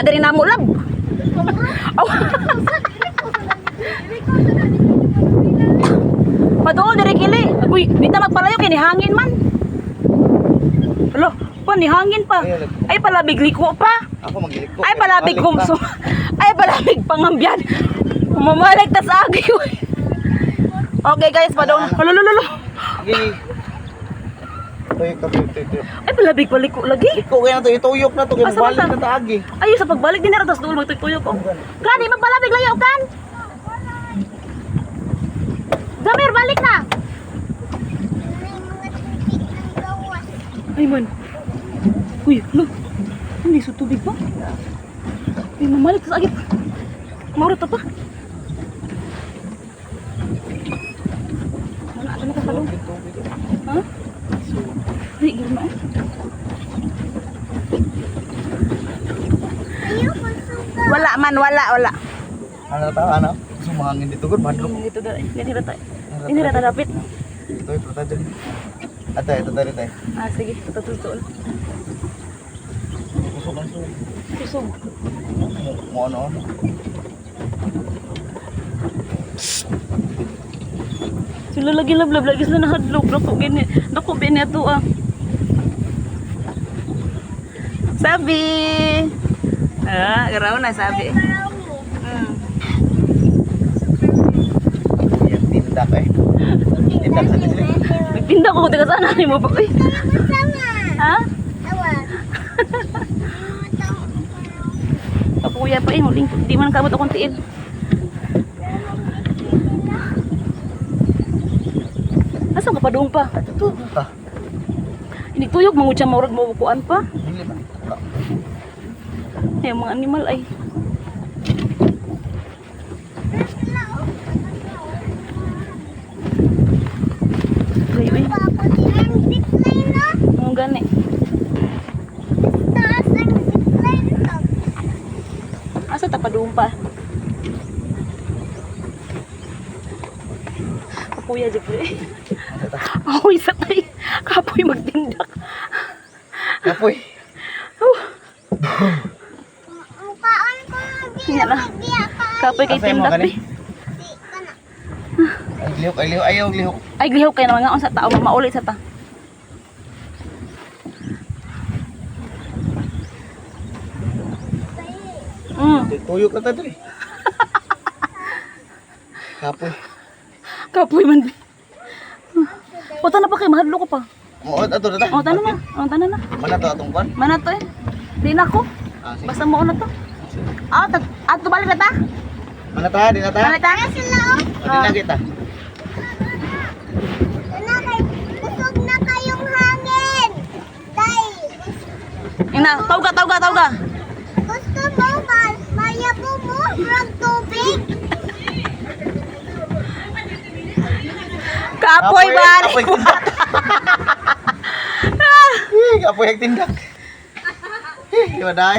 diri na mo lab. Oh. Paduol diri kili. Uy, di ta magpalayo kay ni hangin man. Alo, pa ni hangin pa. Ay palabig liko pa. Ako magiliko. Ay palabig kumso. Ay palabig pangambyan. Mamalag ta sa agi. Okay guys, paduol. Lolo. Sige. Tuyok. Ay palabig paliko lagi. Liko kaya na to, ituyok na to, kaya Asa balik man na taagi. Ay sa pagbalik din na tas duol magtuyo ko. Kani magpalabig layo kan. Gamir balik na. Ay man. Uy, lo. Hindi sa tubig pa. Ay mamalik sa agit. Maurot pa. Wala ka na kapalo. Ha? Ay, gilma eh. Wala man, wala. Ano tahu ano? Sumangin dito gud madlok. Dito dai. Ini rata dapit. Ito ito tadi. Ito tadi tayo. Ah, sige, tutul. Kusog ang sunog. Kusog. Mo ano? Sila lagi lablab lagi sila nahadlok. Dako gini ato ah. Sabi. Ah, garaw na sabi. Yan tindak eh. Tindak sa sila. Nagtinda ko taga sana ni mo pa. Uy. Ha? Kapuya pa huling di man kabot akong tiil. Asa ka pa doon pa? Ito ta. Hindi tuyok mangutsa maurag mabukuan pa. Dili ba? Ay, mga animal ay. Uy. Ang gani. Asa ta pa doon pa? Kapuya di pre. Aoy sa tay. Kapoy magtindak. Kapoy. Yan na. Kapoy kay tindak di. Ayaw lihok. Ay glihok kay na mga sa tao maulit sa ta. Tuyok na tadi. Kapoy. Kapoy man. O na pa kay mahadlo ko pa. Mo ato na ta. O tanan na. Mana to atong kwan? Mana to eh? Di na ko. Sige. Basta mo na to. Ato balik na ta. Mana ta? Di na ta? Mana ta? Di na kita. Ina, tawga. Gusto mo maya mo from tubig? Kapoy ba? Kapoy tindak. Kapoy tindak. Kapoy tindak.